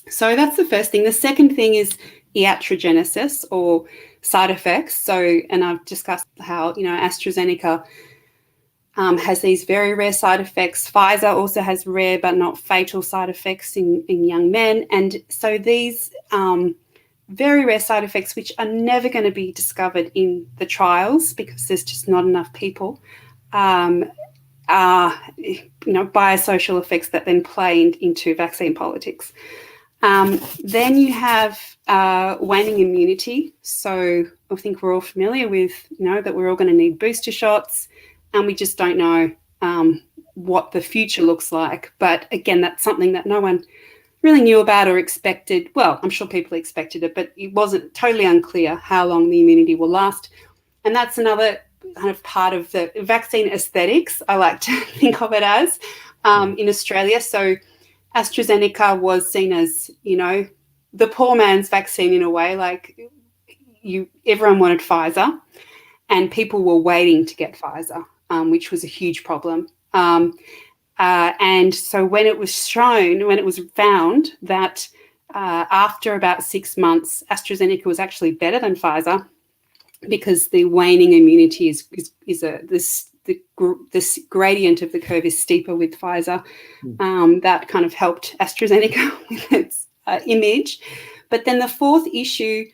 So that's the first thing. The second thing is iatrogenesis, or side effects. So, and I've discussed how, AstraZeneca has these very rare side effects. Pfizer also has rare but not fatal side effects in young men. And so these very rare side effects, which are never going to be discovered in the trials because there's just not enough people, are biosocial effects that then play into vaccine politics. Then you have waning immunity. So I think we're all familiar with, that we're all going to need booster shots, and we just don't know what the future looks like. But again, that's something that no one really knew about or expected. Well, I'm sure people expected it, but it wasn't totally unclear how long the immunity will last. And that's another kind of part of the vaccine aesthetics, I like to think of it as, in Australia. So AstraZeneca was seen as, the poor man's vaccine in a way. Like everyone wanted Pfizer, and people were waiting to get Pfizer, which was a huge problem. And so when it was found that after about 6 months, AstraZeneca was actually better than Pfizer, because the waning immunity this gradient of the curve is steeper with Pfizer. That kind of helped AstraZeneca with its image. But then the fourth issue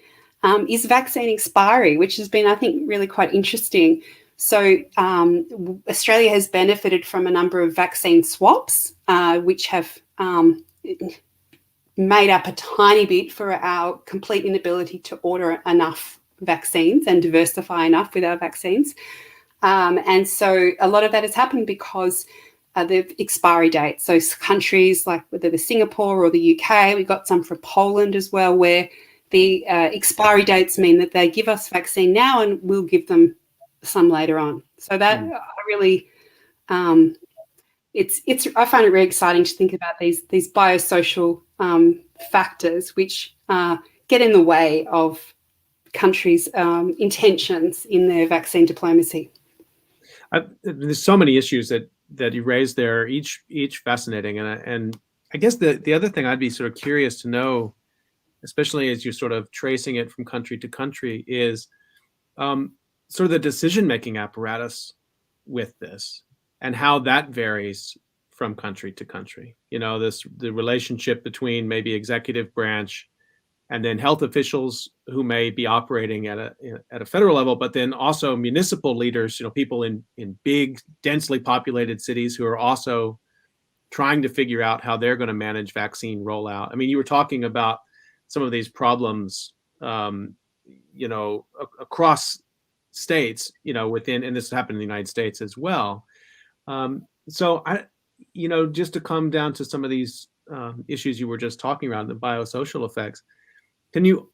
is vaccine expiry, which has been, I think, really quite interesting. So Australia has benefited from a number of vaccine swaps, which have made up a tiny bit for our complete inability to order enough vaccines and diversify enough with our vaccines. And so a lot of that has happened because the expiry date. So countries like whether the Singapore or the UK, we got some for Poland as well, where the expiry dates mean that they give us vaccine now and we'll give them some later on. So that really, I find it really exciting to think about these biosocial factors which get in the way of countries' intentions in their vaccine diplomacy. There's so many issues that you raised there, each fascinating, and I guess the other thing I'd be sort of curious to know, especially as you're sort of tracing it from country to country, is sort of the decision-making apparatus with this and how that varies from country to country. The relationship between maybe executive branch and then health officials who may be operating at a federal level, but then also municipal leaders, people in big, densely populated cities who are also trying to figure out how they're going to manage vaccine rollout. I mean, you were talking about some of these problems, across states, within, and this happened in the United States as well. So just to come down to some of these issues you were just talking about, the biosocial effects, can you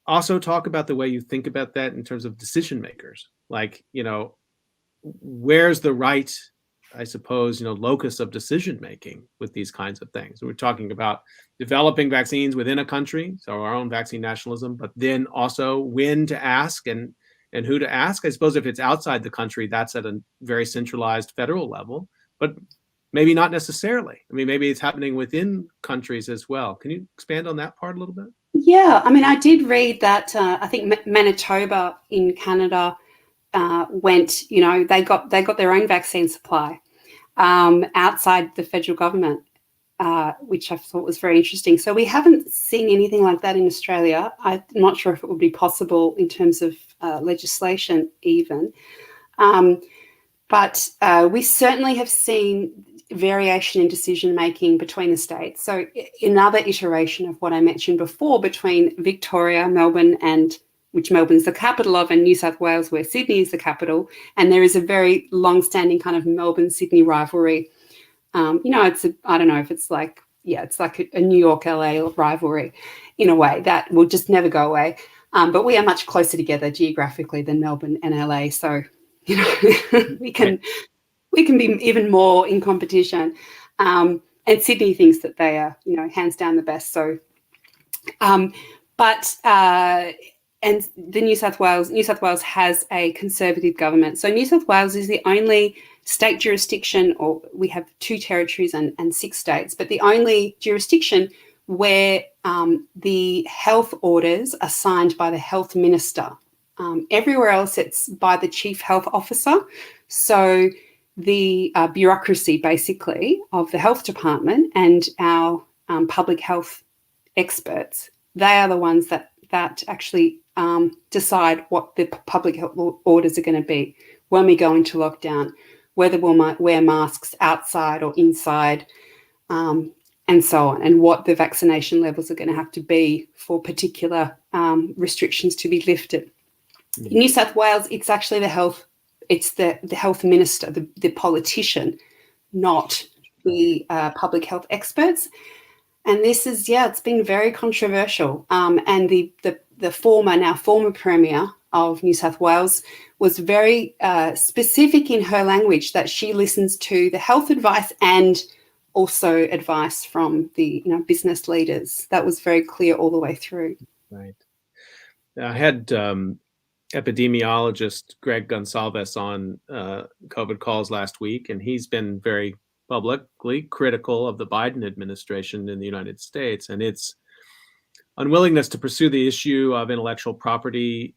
also talk about the way you think about that in terms of decision makers? Like, where's the right, I suppose, locus of decision making with these kinds of things? We're talking about developing vaccines within a country, so our own vaccine nationalism, but then also when to ask and who to ask. I suppose if it's outside the country, that's at a very centralized federal level, but maybe not necessarily. I mean, maybe it's happening within countries as well. Can you expand on that part a little bit? Yeah, I mean, I did read that I think Manitoba in Canada went, they got their own vaccine supply outside the federal government, which I thought was very interesting. So we haven't seen anything like that in Australia. I'm not sure if it would be possible in terms of legislation even. But we certainly have seen variation in decision making between the states. So another iteration of what I mentioned before between Victoria, Melbourne, and which Melbourne's the capital of, and New South Wales, where Sydney is the capital. And there is a very long-standing kind of Melbourne-Sydney rivalry. I don't know if it's like, it's like a New York, LA rivalry in a way that will just never go away. But we are much closer together geographically than Melbourne and LA. So, we can be even more in competition. And Sydney thinks that they are, hands down the best. So, and the New South Wales has a conservative government. So New South Wales is the only state jurisdiction, or we have 2 territories and 6 states, but the only jurisdiction where the health orders are signed by the health minister. Everywhere else, it's by the chief health officer. So the bureaucracy, basically, of the health department and our public health experts, they are the ones that actually decide what the public health orders are going to be when we go into lockdown, whether we'll wear masks outside or inside, and so on, and what the vaccination levels are going to have to be for particular restrictions to be lifted. In New South Wales, it's actually the health minister, the politician, not the public health experts. And this is, it's been very controversial. And the former Premier of New South Wales was very specific in her language that she listens to the health advice and also advice from the business leaders. That was very clear all the way through. Right. I had epidemiologist Greg Gonsalves on COVID calls last week, and he's been very publicly critical of the Biden administration in the United States and its unwillingness to pursue the issue of intellectual property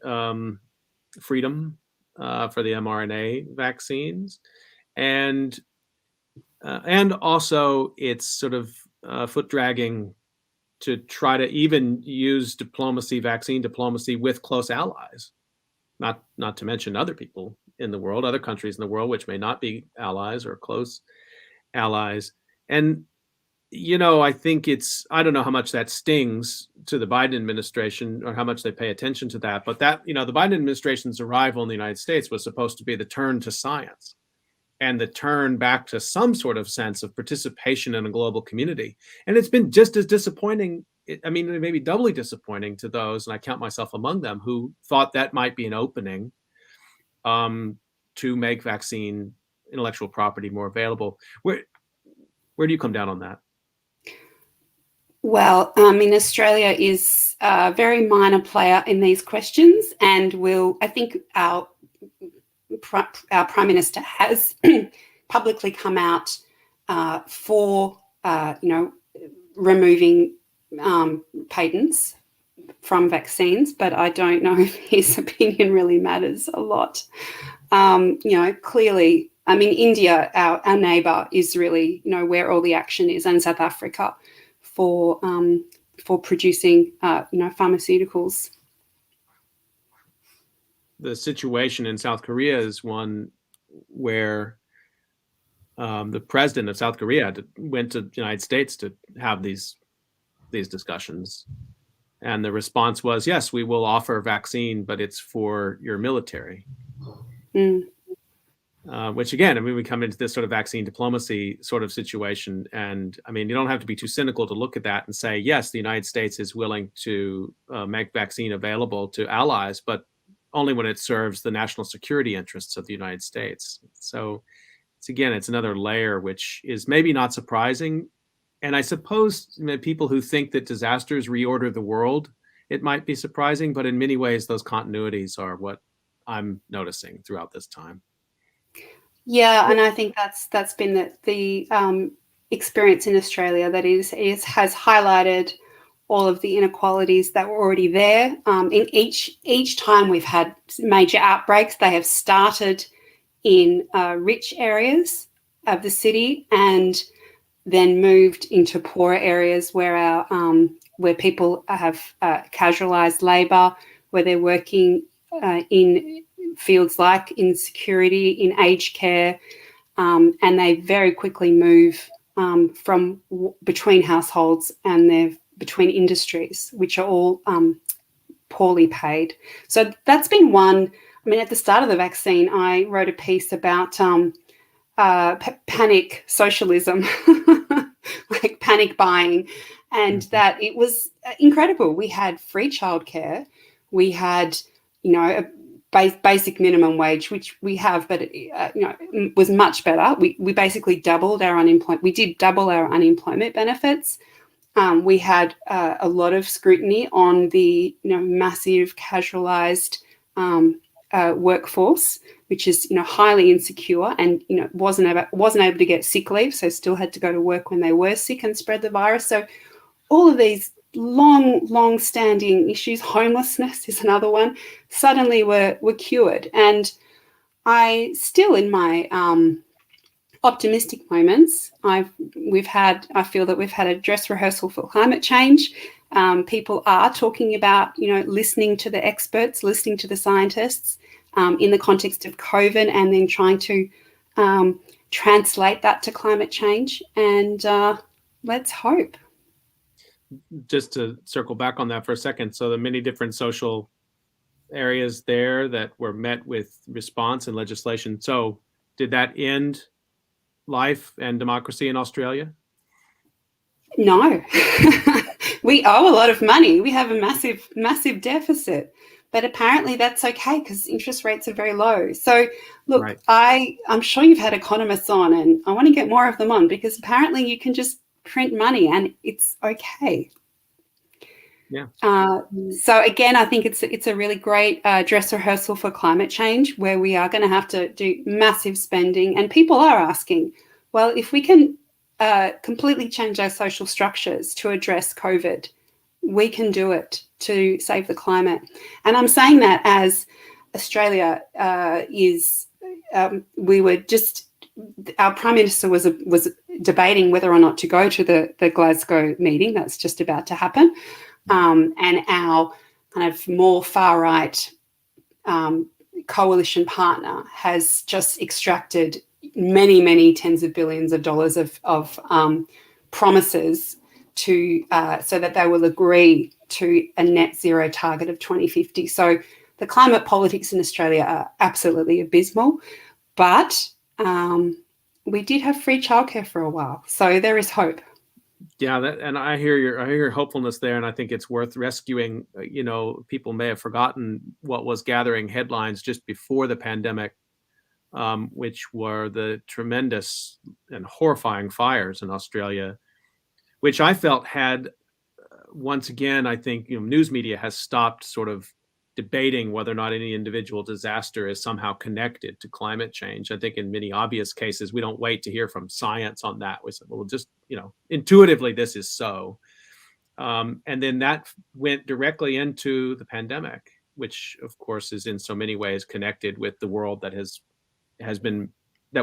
freedom for the mRNA vaccines, and also its sort of foot dragging to try to even use vaccine diplomacy with close allies, not to mention other people in the world, other countries in the world, which may not be allies or close allies. And, I think I don't know how much that stings to the Biden administration or how much they pay attention to that, but that, the Biden administration's arrival in the United States was supposed to be the turn to science and the turn back to some sort of sense of participation in a global community. And it's been just as disappointing, maybe doubly disappointing to those, and I count myself among them, who thought that might be an opening to make vaccine intellectual property more available. Where do you come down on that? Well, Australia is a very minor player in these questions, and I think our Prime Minister has publicly come out for removing patents from vaccines, but I don't know if his opinion really matters a lot. Clearly, India, our neighbour, is really where all the action is, and South Africa for producing pharmaceuticals. The situation in South Korea is one where the president of South Korea went to the United States to have these discussions. And the response was, yes, we will offer vaccine, but it's for your military. Mm. Which again, I mean, we come into this sort of vaccine diplomacy sort of situation. And I mean, you don't have to be too cynical to look at that and say, yes, the United States is willing to make vaccine available to allies, but only when it serves the national security interests of the United States. So it's another layer, which is maybe not surprising. And I suppose people who think that disasters reorder the world, it might be surprising, but in many ways, those continuities are what I'm noticing throughout this time. Yeah, and I think that's been the experience in Australia that has highlighted all of the inequalities that were already there. In each time we've had major outbreaks, they have started in rich areas of the city and then moved into poorer areas where where people have casualised labour, where they're working in fields like in security, in aged care, and they very quickly move from between households and they're between industries, which are all poorly paid. So that's been one. I mean, at the start of the vaccine, I wrote a piece about panic socialism, like panic buying, and that it was incredible. We had free childcare, we had, a basic minimum wage, which we have, but it was much better. We basically doubled our unemployment. We did double our unemployment benefits. We had a lot of scrutiny on the massive casualised workforce, which is highly insecure and wasn't able to get sick leave, so still had to go to work when they were sick and spread the virus. So all of these long standing issues, homelessness is another one, suddenly were cured. And I still, in my optimistic moments, I feel that we've had a dress rehearsal for climate change. People are talking about listening to the experts, listening to the scientists in the context of COVID, and then trying to translate that to climate change. And let's hope. Just to circle back on that for a second, so the many different social areas there that were met with response and legislation. So did that end life and democracy in Australia? No. We owe a lot of money. We have a massive deficit. But apparently that's okay because interest rates are very low. So look, right. I'm sure you've had economists on, and I want to get more of them on because apparently you can just print money and it's okay. Yeah. So again, I think it's a really great dress rehearsal for climate change, where we are going to have to do massive spending, and people are asking, well, if we can completely change our social structures to address COVID, we can do it to save the climate. And I'm saying that as Australia we were just, our Prime Minister was debating whether or not to go to the Glasgow meeting that's just about to happen. And our kind of more far-right coalition partner has just extracted many tens of billions of dollars of promises to so that they will agree to a net zero target of 2050. So the climate politics in Australia are absolutely abysmal, but we did have free childcare for a while, so there is hope. Yeah, and I hear your hopefulness there, and I think it's worth rescuing. People may have forgotten what was gathering headlines just before the pandemic, which were the tremendous and horrifying fires in Australia, which I felt had, once again, I think news media has stopped sort of debating whether or not any individual disaster is somehow connected to climate change. I think in many obvious cases, we don't wait to hear from science on that. We said, well, just, intuitively, this is so. And then that went directly into the pandemic, which, of course, is in so many ways connected with the world that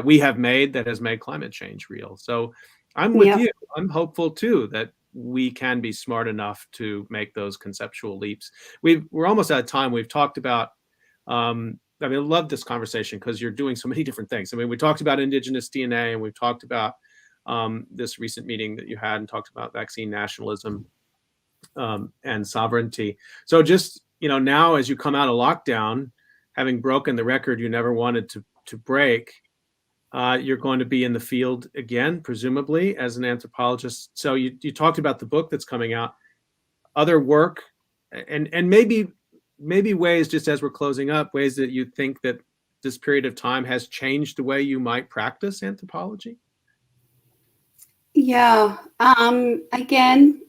we have made, that has made climate change real. So I'm with you. I'm hopeful, too, that we can be smart enough to make those conceptual leaps. We're almost out of time. We've talked about, I love this conversation because you're doing so many different things. We talked about indigenous DNA, and we've talked about this recent meeting that you had, and talked about vaccine nationalism and sovereignty. So just, now as you come out of lockdown, having broken the record you never wanted to break, You're going to be in the field again, presumably, as an anthropologist. So you talked about the book that's coming out, other work, and maybe ways, just as we're closing up, ways that you think that this period of time has changed the way you might practice anthropology? Yeah. Again,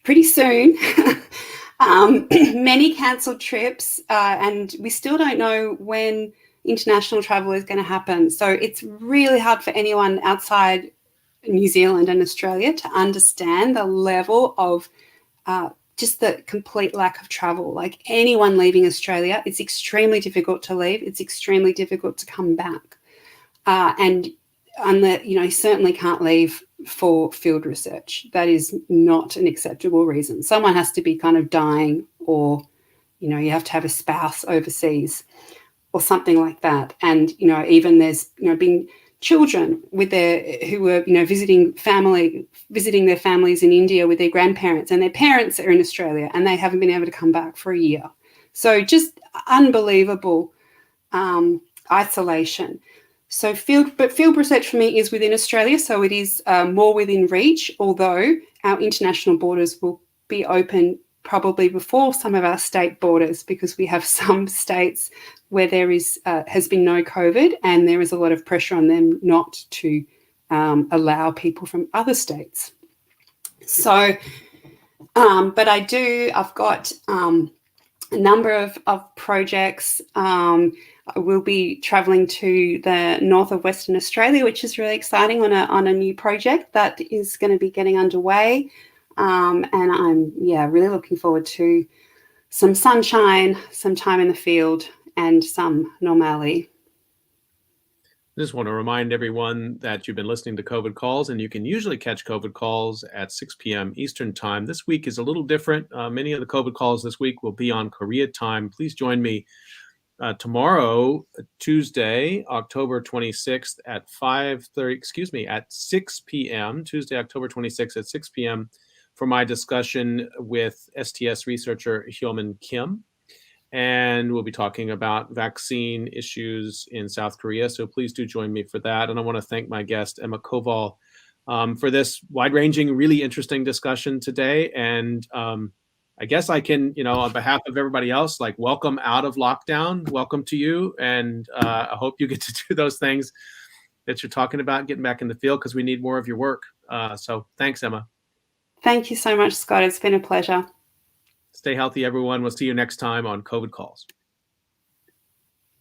pretty soon. Many cancelled trips, and we still don't know when international travel is going to happen. So it's really hard for anyone outside New Zealand and Australia to understand the level of just the complete lack of travel. Like anyone leaving Australia, it's extremely difficult to leave. It's extremely difficult to come back. And you certainly can't leave for field research. That is not an acceptable reason. Someone has to be kind of dying, or, you have to have a spouse overseas or something like that. And, even there's, been children who were, visiting their families in India with their grandparents, and their parents are in Australia and they haven't been able to come back for a year. So just unbelievable isolation. So field research for me is within Australia, so it is more within reach, although our international borders will be open probably before some of our state borders, because we have some states where there has been no COVID, and there is a lot of pressure on them not to allow people from other states. So, but I've got a number of projects. I will be traveling to the north of Western Australia, which is really exciting, on a new project that is going to be getting underway. And I'm really looking forward to some sunshine, some time in the field, and some normality. I just want to remind everyone that you've been listening to COVID Calls, and you can usually catch COVID Calls at 6 p.m. Eastern Time. This week is a little different. Many of the COVID Calls this week will be on Korea time. Please join me tomorrow, Tuesday, October 26th at 6 p.m., Tuesday, October 26th at 6 p.m. for my discussion with STS researcher Hyomin Kim. And we'll be talking about vaccine issues in South Korea. So please do join me for that. And I want to thank my guest, Emma Koval, for this wide-ranging, really interesting discussion today. And I guess I can, on behalf of everybody else, welcome out of lockdown. Welcome to you. And I hope you get to do those things that you're talking about, getting back in the field, because we need more of your work. So thanks, Emma. Thank you so much, Scott. It's been a pleasure. Stay healthy, everyone. We'll see you next time on COVID Calls.